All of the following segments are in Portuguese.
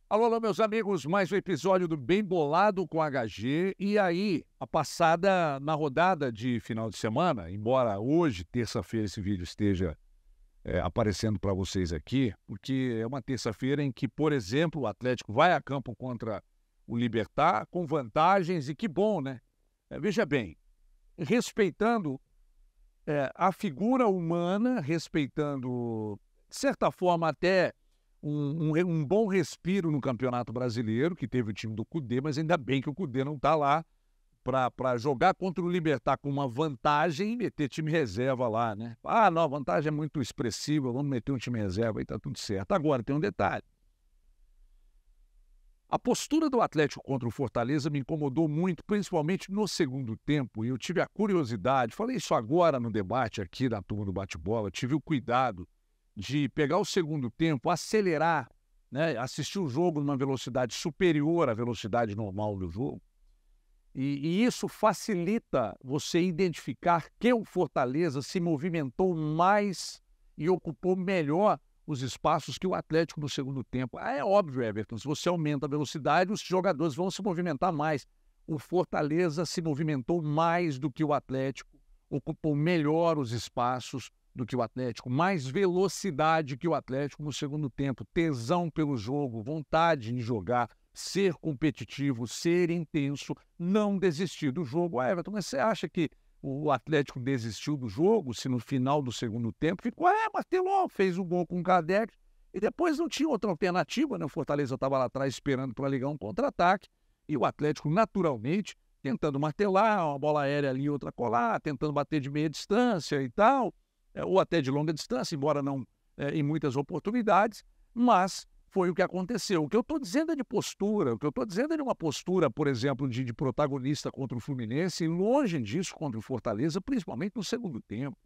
Alô, alô, meus amigos, mais um episódio do Bem Bolado com HG. E aí, a passada na rodada de final de semana, embora hoje, terça-feira, esse vídeo esteja aparecendo para vocês aqui, porque é uma terça-feira em que, por exemplo, o Atlético vai a campo contra o Libertad com vantagens, e que bom, né? Veja bem, respeitando a figura humana, respeitando, de certa forma, até um bom respiro no Campeonato Brasileiro, que teve o time do Cudê, mas ainda bem que o Cudê não está lá para jogar contra o Libertad com uma vantagem e meter time reserva lá, né? Ah, não, a vantagem é muito expressiva, vamos meter um time reserva e tá tudo certo. Agora, tem um detalhe. A postura do Atlético contra o Fortaleza me incomodou muito, principalmente no segundo tempo, e eu tive a curiosidade, falei isso agora no debate aqui da turma do bate-bola, tive o cuidado de pegar o segundo tempo, acelerar, né, assistir o jogo numa velocidade superior à velocidade normal do jogo, e isso facilita você identificar que o Fortaleza se movimentou mais e ocupou melhor os espaços que o Atlético no segundo tempo. É óbvio, Everton, se você aumenta a velocidade, os jogadores vão se movimentar mais. O Fortaleza se movimentou mais do que o Atlético, ocupou melhor os espaços do que o Atlético, mais velocidade que o Atlético no segundo tempo, tesão pelo jogo, vontade de jogar, ser competitivo, ser intenso, não desistir do jogo. Everton, mas você acha que o Atlético desistiu do jogo se no final do segundo tempo ficou, martelou, fez o gol com o Kardec e depois não tinha outra alternativa, né? O Fortaleza estava lá atrás esperando para ligar um contra-ataque e o Atlético naturalmente tentando martelar, uma bola aérea ali, outra colar, tentando bater de meia distância e tal, ou até de longa distância, embora não em muitas oportunidades, mas foi o que aconteceu. O que eu estou dizendo é de postura, o que eu estou dizendo é de uma postura, por exemplo, de protagonista contra o Fluminense, e longe disso contra o Fortaleza, principalmente no segundo tempo.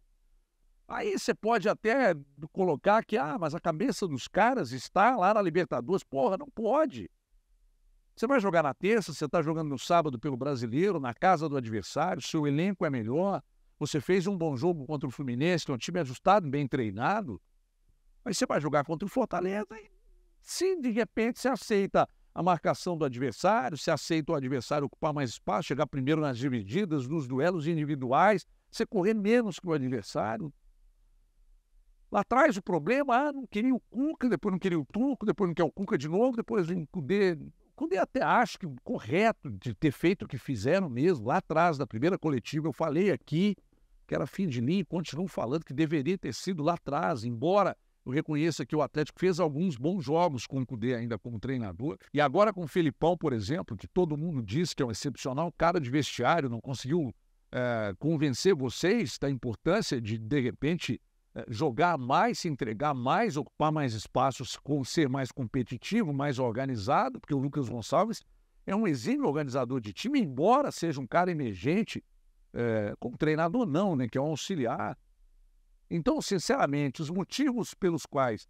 Aí você pode até colocar que, mas a cabeça dos caras está lá na Libertadores. Porra, não pode. Você vai jogar na terça, você está jogando no sábado pelo Brasileiro, na casa do adversário, seu elenco é melhor, você fez um bom jogo contra o Fluminense, que é um time ajustado, bem treinado, aí você vai jogar contra o Fortaleza e se de repente você aceita a marcação do adversário, você aceita o adversário ocupar mais espaço, chegar primeiro nas divididas, nos duelos individuais, você correr menos que o adversário. Lá atrás o problema, não queria o Cuca, depois não queria o Turco, depois não quer o Cuca de novo, depois vem o Cudê. O Cudê até acho que correto de ter feito o que fizeram mesmo. Lá atrás, da primeira coletiva, eu falei aqui que era fim de linha e continuo falando que deveria ter sido lá atrás, embora eu reconheça que o Atlético fez alguns bons jogos com o Cudê ainda como treinador. E agora com o Felipão, por exemplo, que todo mundo diz que é um excepcional cara de vestiário, não conseguiu convencer vocês da importância de repente, jogar mais, se entregar mais, ocupar mais espaços, ser mais competitivo, mais organizado, porque o Lucas Gonçalves é um exímio organizador de time, embora seja um cara emergente, como treinador não, né, que é um auxiliar. Então, sinceramente, os motivos pelos quais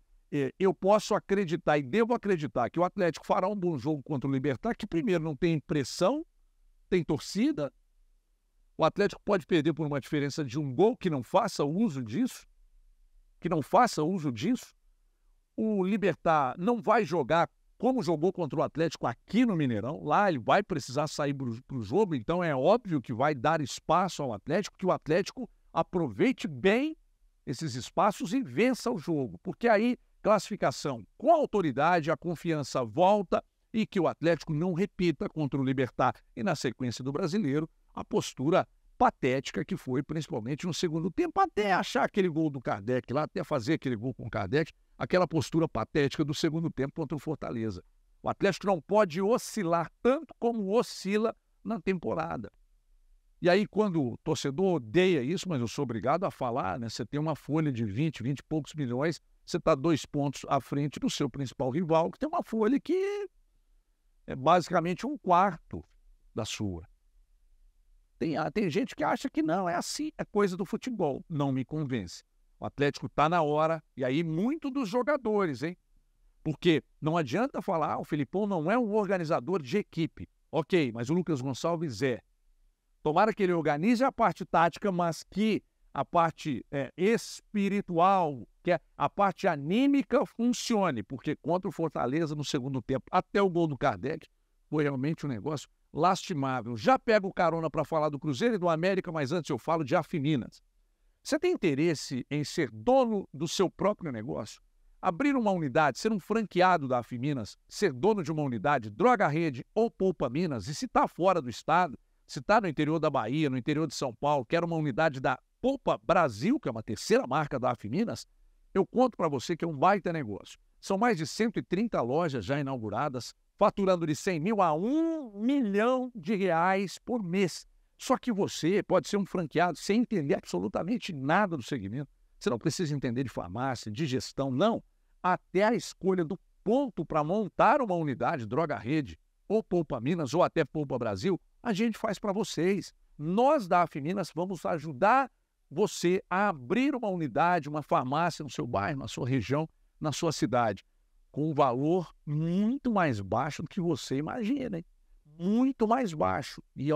eu posso acreditar e devo acreditar que o Atlético fará um bom jogo contra o Libertad, que primeiro não tem pressão, tem torcida, o Atlético pode perder por uma diferença de um gol, que não faça uso disso, o Libertad não vai jogar como jogou contra o Atlético aqui no Mineirão, lá ele vai precisar sair para o jogo, então é óbvio que vai dar espaço ao Atlético, que o Atlético aproveite bem esses espaços e vença o jogo, porque aí classificação com autoridade, a confiança volta e que o Atlético não repita contra o Libertad e na sequência do Brasileiro a postura patética que foi principalmente no segundo tempo, até achar aquele gol do Kardec lá, até fazer aquele gol com o Kardec, aquela postura patética do segundo tempo contra o Fortaleza. O Atlético não pode oscilar tanto como oscila na temporada. E aí, quando o torcedor odeia isso, mas eu sou obrigado a falar, né? Você tem uma folha de 20 e poucos milhões, você está 2 pontos à frente do seu principal rival, que tem uma folha que é basicamente um quarto da sua. Tem gente que acha que não, é assim, é coisa do futebol. Não me convence. O Atlético está na hora, e aí muito dos jogadores, hein? Porque não adianta falar, o Felipão não é um organizador de equipe. Ok, mas o Lucas Gonçalves é. Tomara que ele organize a parte tática, mas que a parte espiritual, que é a parte anímica, funcione, porque contra o Fortaleza no segundo tempo, até o gol do Kardec, foi realmente um negócio lastimável. Já pego carona para falar do Cruzeiro e do América, mas antes eu falo de Afiminas. Você tem interesse em ser dono do seu próprio negócio? Abrir uma unidade, ser um franqueado da Afiminas, ser dono de uma unidade, Droga Rede ou Poupa Minas, e se está fora do estado, se está no interior da Bahia, no interior de São Paulo, quer uma unidade da Poupa Brasil, que é uma terceira marca da Afiminas, eu conto para você que é um baita negócio. São mais de 130 lojas já inauguradas, faturando de 100 mil a 1 milhão de reais por mês. Só que você pode ser um franqueado sem entender absolutamente nada do segmento. Você não precisa entender de farmácia, de gestão, não. Até a escolha do ponto para montar uma unidade Droga Rede, ou Poupa Minas, ou até Poupa Brasil, a gente faz para vocês. Nós da Afiminas vamos ajudar você a abrir uma unidade, uma farmácia no seu bairro, na sua região, na sua cidade, com um valor muito mais baixo do que você imagina, hein? Muito mais baixo. E,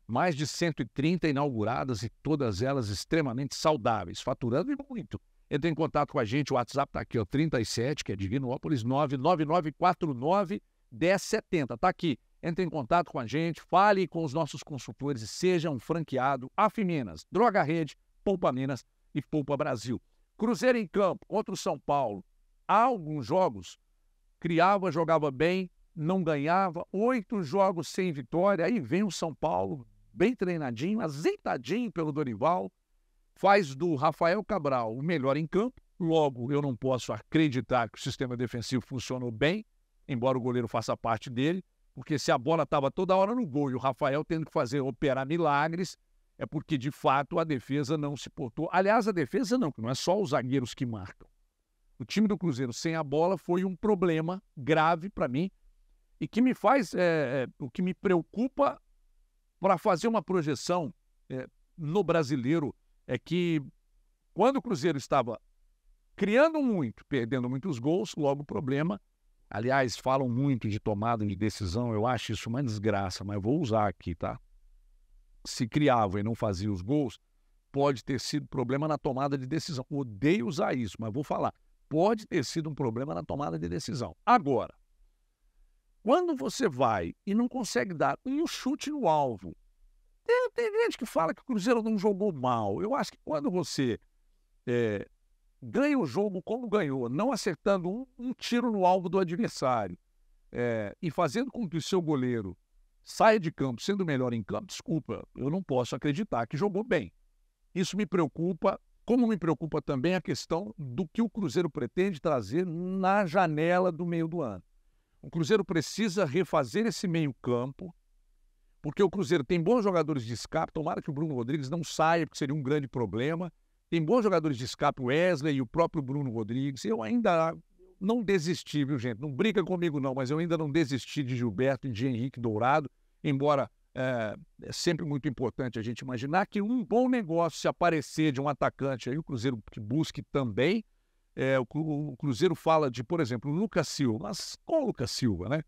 mais de 130 inauguradas e todas elas extremamente saudáveis, faturando e muito. Entre em contato com a gente, o WhatsApp está aqui, 37, que é Divinópolis, 99949-1070. Está aqui. Entre em contato com a gente, fale com os nossos consultores e seja um franqueado Afiminas, Droga Rede, Poupa Minas e Poupa Brasil. Cruzeiro em campo contra o São Paulo. Há alguns jogos, criava, jogava bem, não ganhava, 8 jogos sem vitória, aí vem o São Paulo, bem treinadinho, azeitadinho pelo Dorival, faz do Rafael Cabral o melhor em campo, logo eu não posso acreditar que o sistema defensivo funcionou bem, embora o goleiro faça parte dele, porque se a bola estava toda hora no gol e o Rafael tendo que operar milagres, é porque de fato a defesa não se portou. Aliás, a defesa não, que não é só os zagueiros que marcam. O time do Cruzeiro sem a bola foi um problema grave para mim e que me faz, o que me preocupa para fazer uma projeção no brasileiro é que quando o Cruzeiro estava criando muito, perdendo muitos gols, logo o problema. Aliás, falam muito de tomada de decisão, eu acho isso uma desgraça, mas eu vou usar aqui, tá? Se criava e não fazia os gols, pode ter sido problema na tomada de decisão. Odeio usar isso, mas vou falar. Pode ter sido um problema na tomada de decisão. Agora, quando você vai e não consegue dar um chute no alvo, tem gente que fala que o Cruzeiro não jogou mal. Eu acho que quando você ganha o jogo como ganhou, não acertando um tiro no alvo do adversário e fazendo com que o seu goleiro saia de campo sendo melhor em campo, desculpa, eu não posso acreditar que jogou bem. Isso me preocupa, como me preocupa também a questão do que o Cruzeiro pretende trazer na janela do meio do ano. O Cruzeiro precisa refazer esse meio-campo, porque o Cruzeiro tem bons jogadores de escape, tomara que o Bruno Rodrigues não saia, porque seria um grande problema. Tem bons jogadores de escape, o Wesley e o próprio Bruno Rodrigues. Eu ainda não desisti, viu, gente? Não briga comigo, não, mas eu ainda não desisti de Gilberto e de Henrique Dourado, embora é sempre muito importante a gente imaginar que um bom negócio, se aparecer de um atacante, aí o Cruzeiro que busque também. O Cruzeiro fala de, por exemplo, o Lucas Silva. Mas qual o Lucas Silva, né?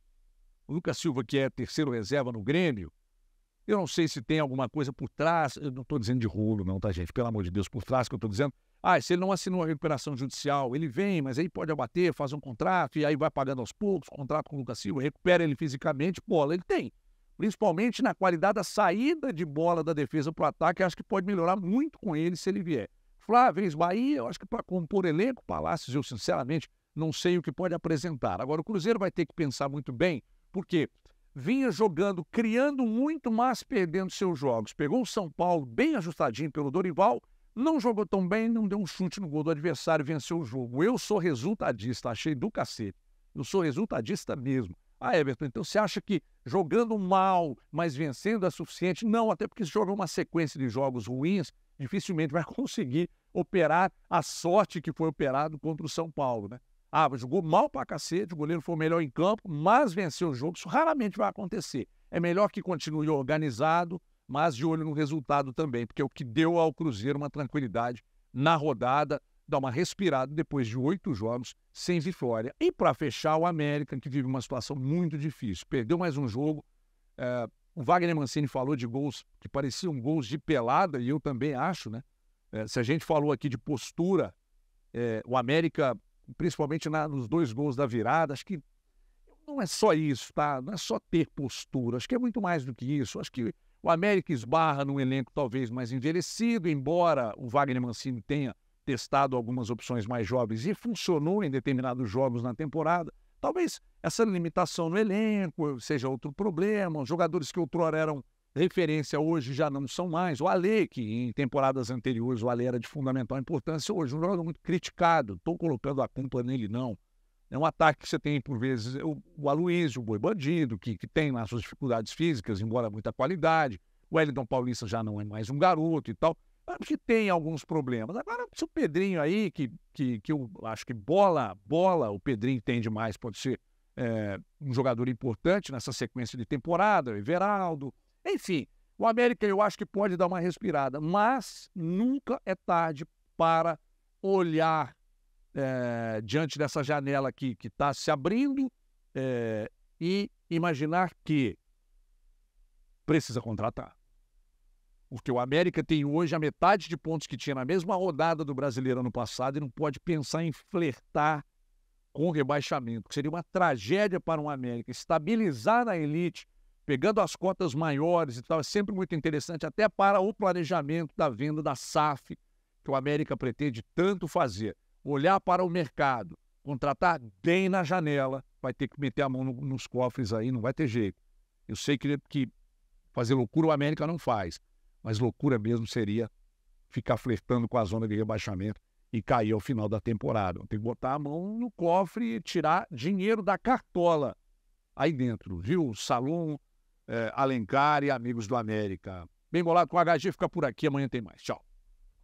O Lucas Silva, que é terceiro reserva no Grêmio, eu não sei se tem alguma coisa por trás, eu não estou dizendo de rolo não, tá, gente? Pelo amor de Deus, por trás que eu estou dizendo. Se ele não assinou a recuperação judicial, ele vem, mas aí pode abater, faz um contrato, e aí vai pagando aos poucos, contrato com o Lucas Silva, recupera ele fisicamente, bola ele tem. Principalmente na qualidade da saída de bola da defesa para o ataque, acho que pode melhorar muito com ele se ele vier. Flávio, Bahia, eu acho que para compor elenco, Palácios, eu sinceramente não sei o que pode apresentar. Agora, o Cruzeiro vai ter que pensar muito bem, porque vinha jogando, criando muito, mas perdendo seus jogos. Pegou o São Paulo bem ajustadinho pelo Dorival, não jogou tão bem, não deu um chute no gol do adversário, venceu o jogo. Eu sou resultadista, achei do cacete. Eu sou resultadista mesmo. Everton, então você acha que jogando mal, mas vencendo é suficiente? Não, até porque se joga uma sequência de jogos ruins, dificilmente vai conseguir operar a sorte que foi operado contra o São Paulo, né? Jogou mal pra cacete, o goleiro foi o melhor em campo, mas venceu o jogo, isso raramente vai acontecer. É melhor que continue organizado, mas de olho no resultado também, porque é o que deu ao Cruzeiro uma tranquilidade na rodada, dá uma respirada depois de 8 jogos sem vitória. E para fechar, o América, que vive uma situação muito difícil, perdeu mais um jogo. O Wagner Mancini falou de gols que pareciam gols de pelada, e eu também acho, né? Se a gente falou aqui de postura, o América, principalmente nos 2 gols da virada, acho que não é só isso, tá? Não é só ter postura, acho que é muito mais do que isso. Acho que o América esbarra num elenco talvez mais envelhecido, embora o Wagner Mancini tenha testado algumas opções mais jovens e funcionou em determinados jogos na temporada. Talvez essa limitação no elenco seja outro problema. Os jogadores que outrora eram referência hoje já não são mais. O Alê, que em temporadas anteriores o Alê era de fundamental importância, hoje é um jogador muito criticado. Estou colocando a culpa nele, não. É um ataque que você tem, por vezes, o Aloysio, o Boi Bandido, que tem lá suas dificuldades físicas, embora muita qualidade. O Wellington Paulista já não é mais um garoto e tal. Acho que tem alguns problemas. Agora, se o Pedrinho aí, que eu acho que bola, o Pedrinho entende mais, pode ser um jogador importante nessa sequência de temporada, o Everaldo. Enfim, o América eu acho que pode dar uma respirada, mas nunca é tarde para olhar diante dessa janela que está se abrindo e imaginar que precisa contratar. Porque o América tem hoje a metade de pontos que tinha na mesma rodada do Brasileiro ano passado e não pode pensar em flertar com o rebaixamento, que seria uma tragédia para um América. Estabilizar na elite, pegando as cotas maiores e tal, é sempre muito interessante, até para o planejamento da venda da SAF, que o América pretende tanto fazer. Olhar para o mercado, contratar bem na janela, vai ter que meter a mão nos cofres aí, não vai ter jeito. Eu sei que fazer loucura o América não faz, mas loucura mesmo seria ficar flertando com a zona de rebaixamento e cair ao final da temporada. Tem que botar a mão no cofre e tirar dinheiro da cartola aí dentro, viu? Salom, Alencar e amigos do América. Bem bolado com o HG, fica por aqui, amanhã tem mais. Tchau.